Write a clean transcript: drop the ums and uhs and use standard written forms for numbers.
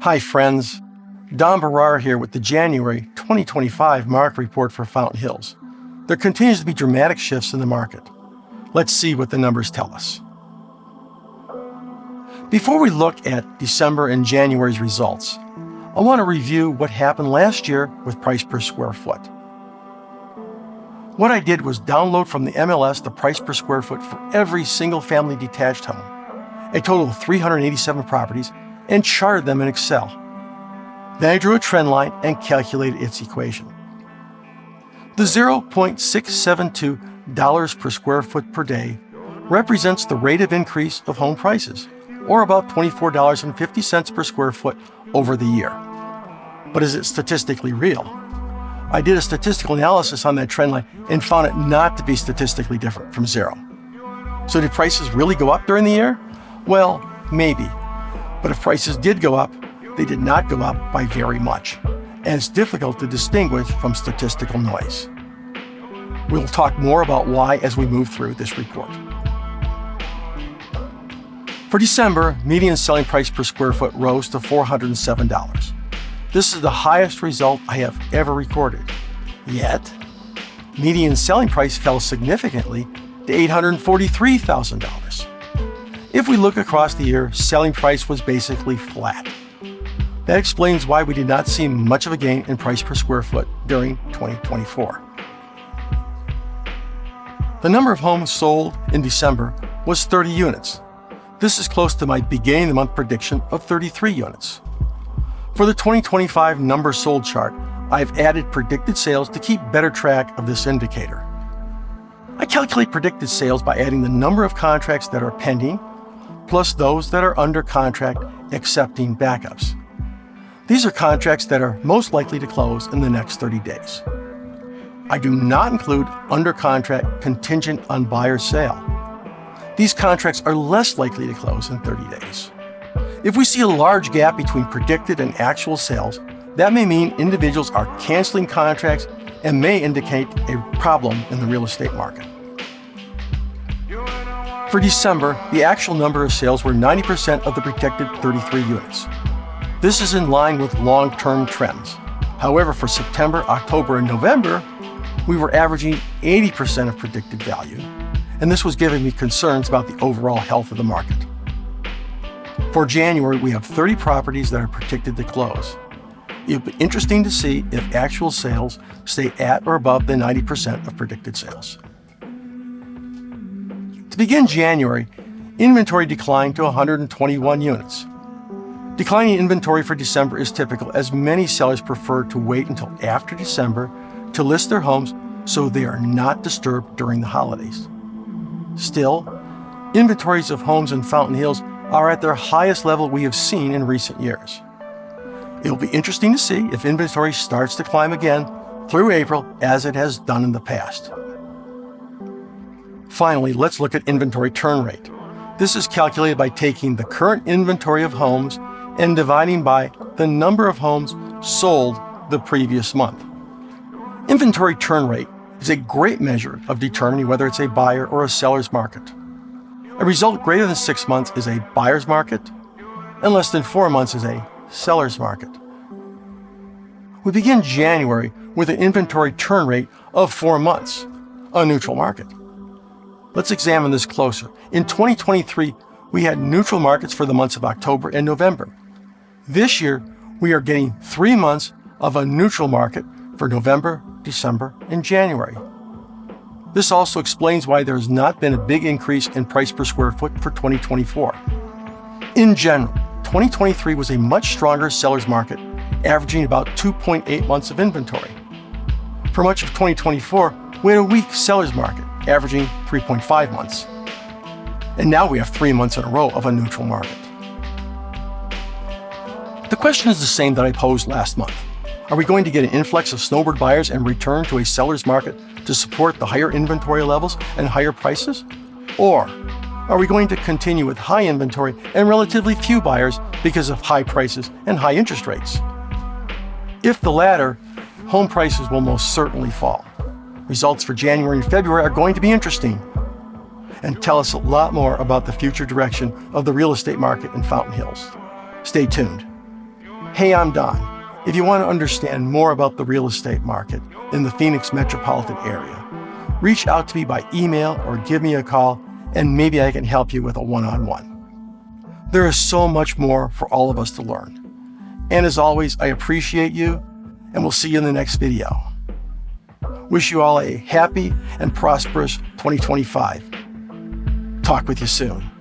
Hi friends, Don Barar here with the January 2025 market report for Fountain Hills. There continues to be dramatic shifts in the market. Let's see what the numbers tell us. Before we look at December and January's results, I want to review what happened last year with price per square foot. What I did was download from the MLS the price per square foot for every single-family detached home, a total of 387 properties, and charted them in Excel. Then I drew a trend line and calculated its equation. The $0.672 per square foot per day represents the rate of increase of home prices, or about $24.50 per square foot over the year. But is it statistically real? I did a statistical analysis on that trend line and found it not to be statistically different from zero. So did prices really go up during the year? Well, maybe. But if prices did go up, they did not go up by very much, and it's difficult to distinguish from statistical noise. We'll talk more about why as we move through this report. For December, median selling price per square foot rose to $407. This is the highest result I have ever recorded. Yet, median selling price fell significantly to $843,000. If we look across the year, selling price was basically flat. That explains why we did not see much of a gain in price per square foot during 2024. The number of homes sold in December was 30 units. This is close to my beginning of the month prediction of 33 units. For the 2025 numbers sold chart, I've added predicted sales to keep better track of this indicator. I calculate predicted sales by adding the number of contracts that are pending, plus those that are under contract accepting backups. These are contracts that are most likely to close in the next 30 days. I do not include under contract contingent on buyer sale. These contracts are less likely to close in 30 days. If we see a large gap between predicted and actual sales, that may mean individuals are canceling contracts and may indicate a problem in the real estate market. For December, the actual number of sales were 90% of the predicted 33 units. This is in line with long-term trends. However, for September, October, and November, we were averaging 80% of predicted value, and this was giving me concerns about the overall health of the market. For January, we have 30 properties that are predicted to close. It will be interesting to see if actual sales stay at or above the 90% of predicted sales. To begin January, inventory declined to 121 units. Declining inventory for December is typical, as many sellers prefer to wait until after December to list their homes so they are not disturbed during the holidays. Still, inventories of homes in Fountain Hills are at their highest level we have seen in recent years. It will be interesting to see if inventory starts to climb again through April as it has done in the past. Finally, let's look at inventory turn rate. This is calculated by taking the current inventory of homes and dividing by the number of homes sold the previous month. Inventory turn rate is a great measure of determining whether it's a buyer or a seller's market. A result greater than 6 months is a buyer's market, and less than 4 months is a seller's market. We begin January with an inventory turn rate of 4 months, a neutral market. Let's examine this closer. In 2023, we had neutral markets for the months of October and November. This year, we are getting 3 months of a neutral market for November, December, and January. This also explains why there has not been a big increase in price per square foot for 2024. In general, 2023 was a much stronger seller's market, averaging about 2.8 months of inventory. For much of 2024, we had a weak seller's market, averaging 3.5 months. And now we have 3 months in a row of a neutral market. The question is the same that I posed last month. Are we going to get an influx of snowbird buyers and return to a seller's market to support the higher inventory levels and higher prices? Or are we going to continue with high inventory and relatively few buyers because of high prices and high interest rates? If the latter, home prices will most certainly fall. Results for January and February are going to be interesting and tell us a lot more about the future direction of the real estate market in Fountain Hills. Stay tuned. Hey, I'm Don. If you want to understand more about the real estate market in the Phoenix metropolitan area, reach out to me by email or give me a call, and maybe I can help you with a one-on-one. There is so much more for all of us to learn. And as always, I appreciate you, and we'll see you in the next video. Wish you all a happy and prosperous 2025. Talk with you soon.